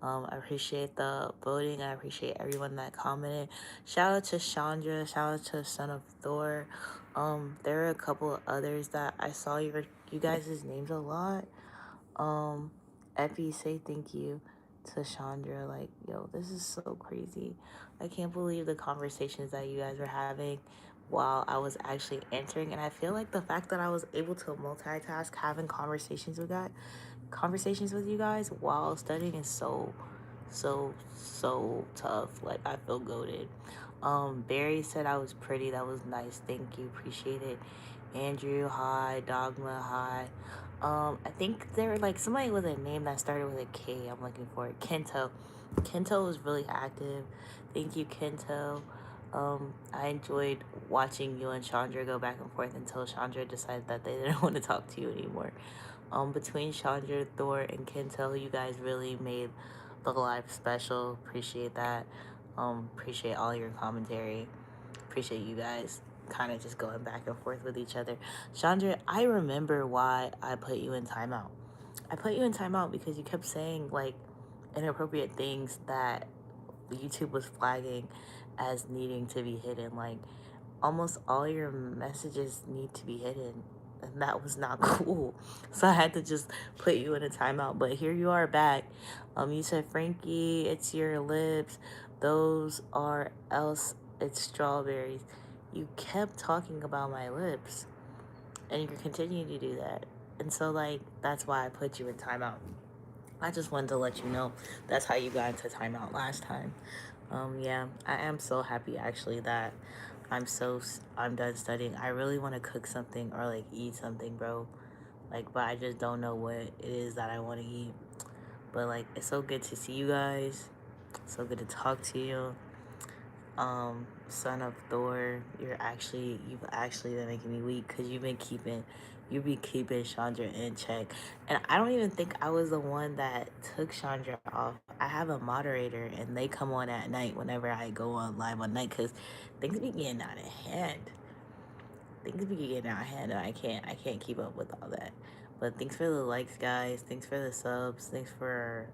I appreciate the voting. I appreciate everyone that commented. Shout out to Chandra. Shout out to Son of Thor. There are a couple of others that I saw you guys' names a lot. um Epi, say thank you to Chandra. Like, yo, this is so crazy. I can't believe the conversations that you guys were having while I was actually answering. And I feel like the fact that I was able to multitask having conversations with you guys while studying is so tough. Like, I feel goaded. Barry said I was pretty. That was nice. Thank you. Appreciate it. Andrew, hi. Dogma, hi. I think there were like somebody with a name that started with a K. I'm looking for it. Kento. Kento was really active. Thank you, Kento. I enjoyed watching you and Chandra go back and forth until Chandra decided that they didn't want to talk to you anymore. Between Chandra, Thor, and Kento, you guys really made the live special. Appreciate that. Appreciate all your commentary. Appreciate you guys kind of just going back and forth with each other. Chandra, I remember why I put you in timeout. I put you in timeout because you kept saying like inappropriate things that YouTube was flagging as needing to be hidden. Like, almost all your messages need to be hidden. And that was not cool. So I had to just put you in a timeout. But here you are back. You said, Frankie, it's your lips. Those are else, it's strawberries. You kept talking about my lips. And you're continuing to do that. And so, like, that's why I put you in timeout. I just wanted to let you know that's how you got into timeout last time. Yeah, I am so happy actually that I'm done studying. I really want to cook something or like eat something, bro. Like, but I just don't know what it is that I want to eat. But like, it's so good to see you guys. So good to talk to you. Son of Thor, you've actually been making me weak because you be keeping Chandra in check. And I don't even think I was the one that took Chandra off. I have a moderator and they come on at night whenever I go on live on night because things be getting out of hand. Things be getting out of hand and I can't keep up with all that. But thanks for the likes, guys. Thanks for the subs. Thanks for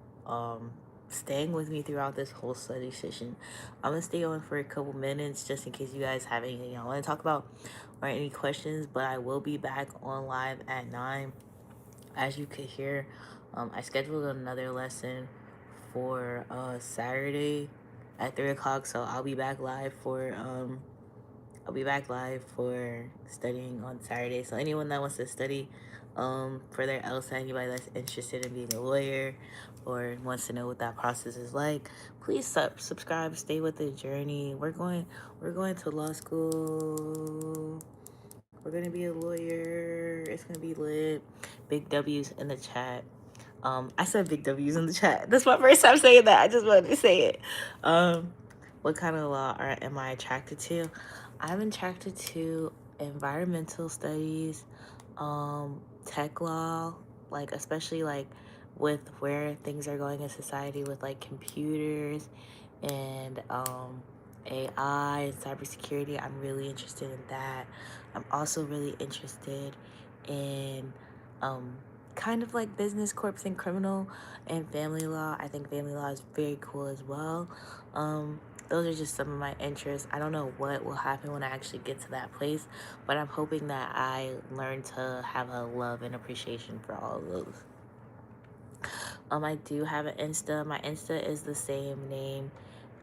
staying with me throughout this whole study session. I'm gonna stay on for a couple minutes just in case you guys have anything y'all want to talk about or any questions. But I will be back on live at 9. As you could hear, I scheduled another lesson for Saturday at 3 o'clock. So I'll be back live for studying on Saturday. So anyone that wants to study for their LSAT, anybody that's interested in being a lawyer or wants to know what that process is like, please subscribe, stay with the journey. We're going to law school. We're gonna be a lawyer. It's gonna be lit. Big W's in the chat. I said big W's in the chat. That's my first time saying that. I just wanted to say it. Um, what kind of law am I attracted to? I'm attracted to environmental studies, tech law, like especially like with where things are going in society with like computers and AI and cybersecurity. I'm really interested in that. I'm also really interested in um, kind of like business, corps, and criminal and family law. I think family law is very cool as well. Those are just some of my interests. I don't know what will happen when I actually get to that place, but I'm hoping that I learn to have a love and appreciation for all of those. I do have an Insta. My Insta is the same name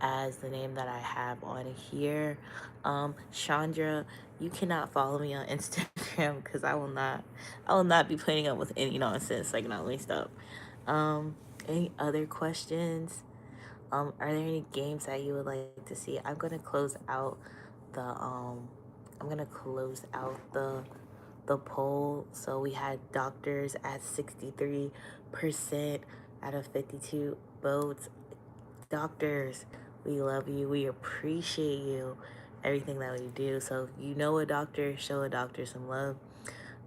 as the name that I have on here. Chandra, you cannot follow me on Instagram because I will not be putting up with any nonsense. Like, not let me stop. Any other questions? Are there any games that you would like to see? I'm gonna close out the poll. So we had doctors at 63, out of 52 votes. Doctors, we love you. We appreciate you. Everything that we do. So if you know a doctor, show a doctor some love.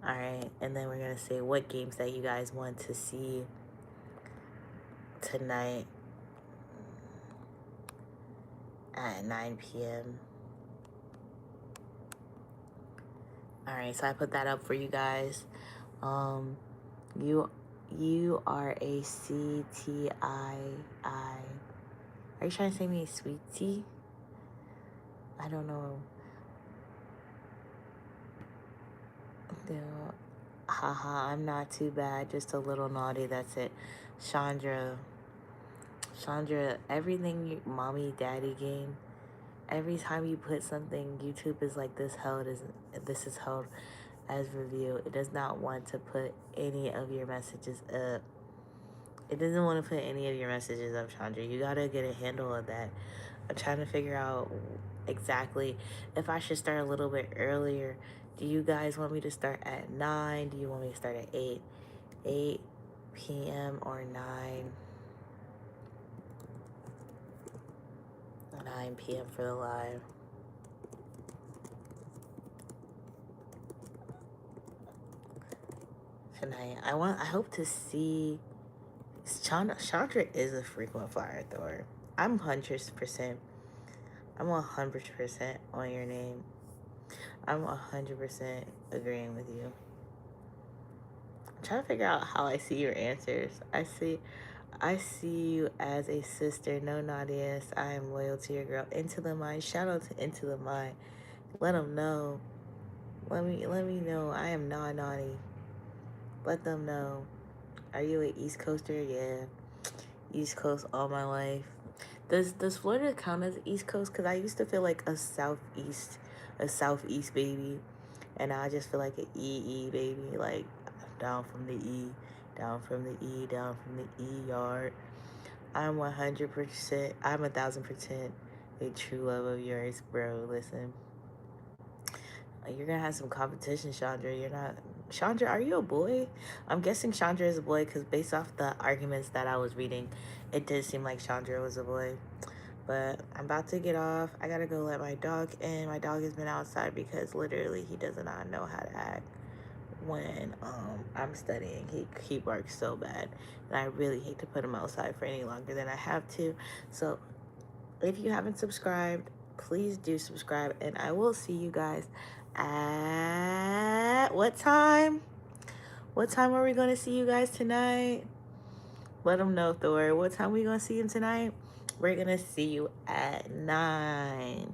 All right. And then we're going to say what games that you guys want to see tonight at 9 p.m. All right. So I put that up for you guys. You are a CTII. Are you trying to say me sweetie? I don't know. No. Haha, I'm not too bad. Just a little naughty. That's it. Chandra. Chandra, everything you, mommy, daddy game. Every time you put something, YouTube is like this is held as review. It does not want to put any of your messages up. It doesn't want to put any of your messages up, Chandra. You gotta get a handle of that. I'm trying to figure out exactly if I should start a little bit earlier. Do you guys want me to start at 9? Do you want me to start at 8? 8 p.m. or 9? 9 p.m. for the live. Tonight. I hope to see Chandra is a frequent flyer thrower. I'm 100%. I'm 100% on your name. I'm 100% agreeing with you. I'm trying to figure out how I see your answers. I see you as a sister. No naughtiness. I am loyal to your girl. Into the Mind. Shout out to Into the Mind. Let them know. Let me know. I am not naughty. Let them know. Are you an East Coaster? Yeah. East Coast all my life. Does Florida count as East Coast? Because I used to feel like a Southeast baby. And now I just feel like an EE baby. Like, down from the E, down from the E, down from the E yard. I'm 100%, I'm 1,000% a true love of yours, bro. Listen, you're gonna have some competition, Chandra. You're not. Chandra, are you a boy? I'm guessing Chandra is a boy because based off the arguments that I was reading, it did seem like Chandra was a boy. But I'm about to get off. I gotta go let my dog in. My dog has been outside because literally he does not know how to act when I'm studying. He barks so bad, and I really hate to put him outside for any longer than I have to. So if you haven't subscribed, please do subscribe, and I will see you guys at what time? What time are we going to see you guys tonight? Let them know, Thor. What time are we going to see him tonight? We're going to see you at 9.